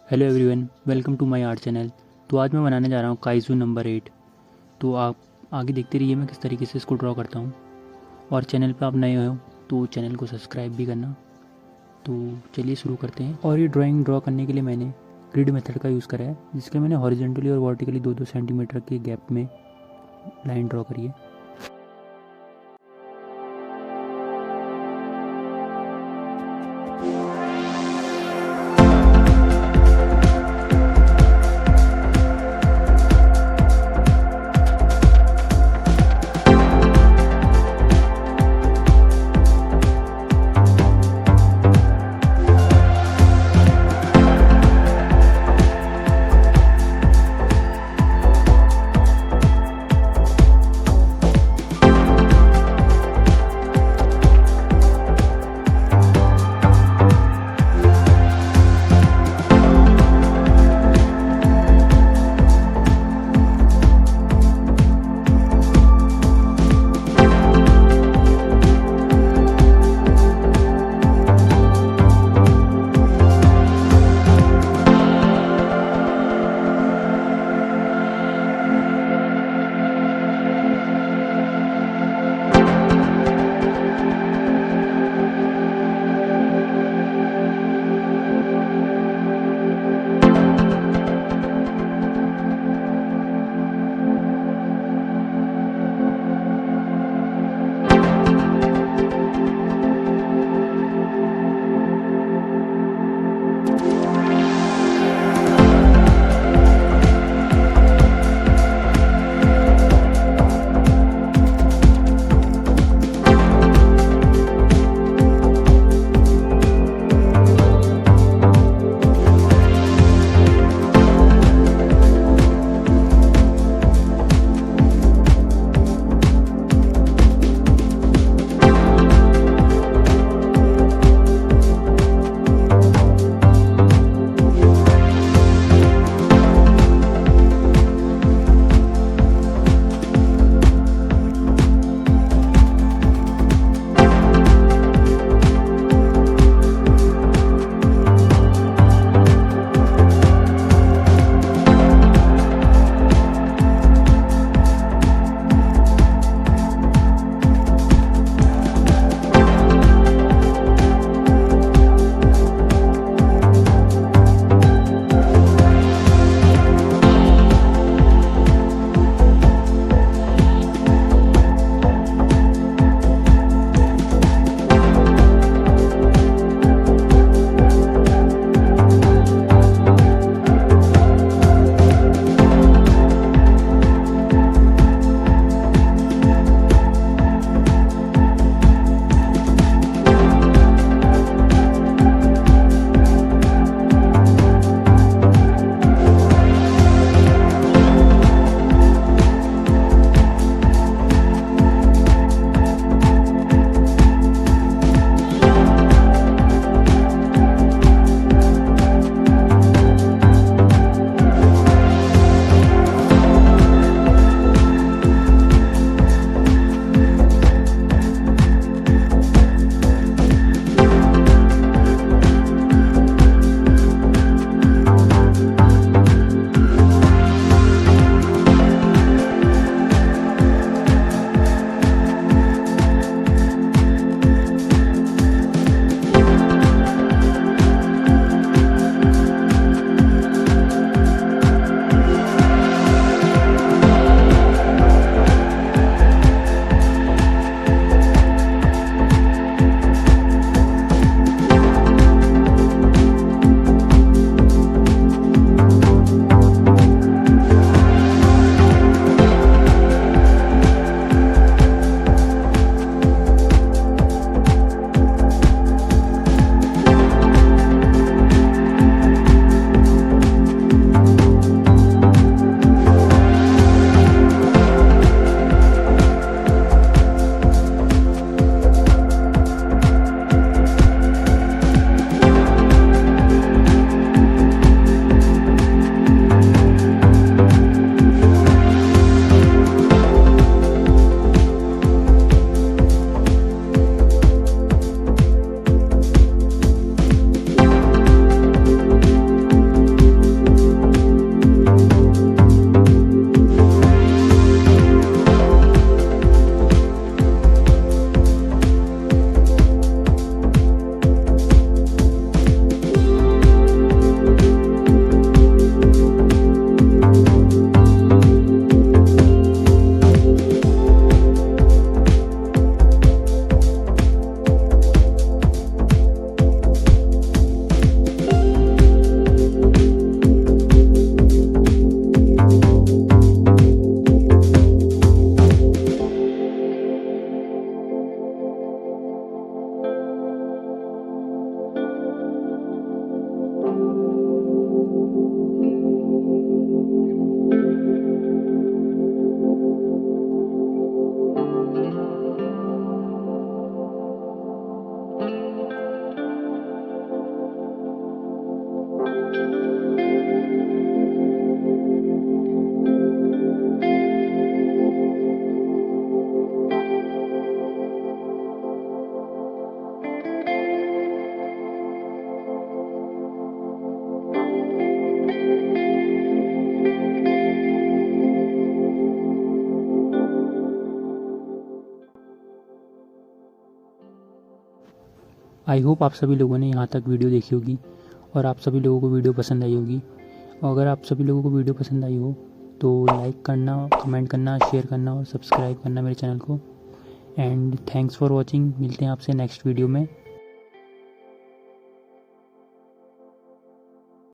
Hello everyone, welcome to my art channel. तो आज मैं बनाने जा रहा हूँ काइजू नंबर 8। तो आप आगे देखते रहिए मैं किस तरीके से इसको ड्रॉ करता हूँ। और चैनल पे आप नए हो तो चैनल को सब्सक्राइब भी करना। तो चलिए शुरू करते हैं। और ये ड्राइंग ड्रॉ करने के लिए मैंने ग्रिड मेथड का यूज़ करा है, जिसके मैंने हॉरिजेंटली और वर्टिकली 2-2 सेंटीमीटर के गैप में लाइन ड्रॉ करी है। आई होप आप सभी लोगों ने यहाँ तक वीडियो देखी होगी और आप सभी लोगों को वीडियो पसंद आई होगी। और अगर आप सभी लोगों को वीडियो पसंद आई हो तो लाइक करना, कमेंट करना, शेयर करना और सब्सक्राइब करना मेरे चैनल को। And thanks for watching. मिलते हैं आपसे नेक्स्ट वीडियो में।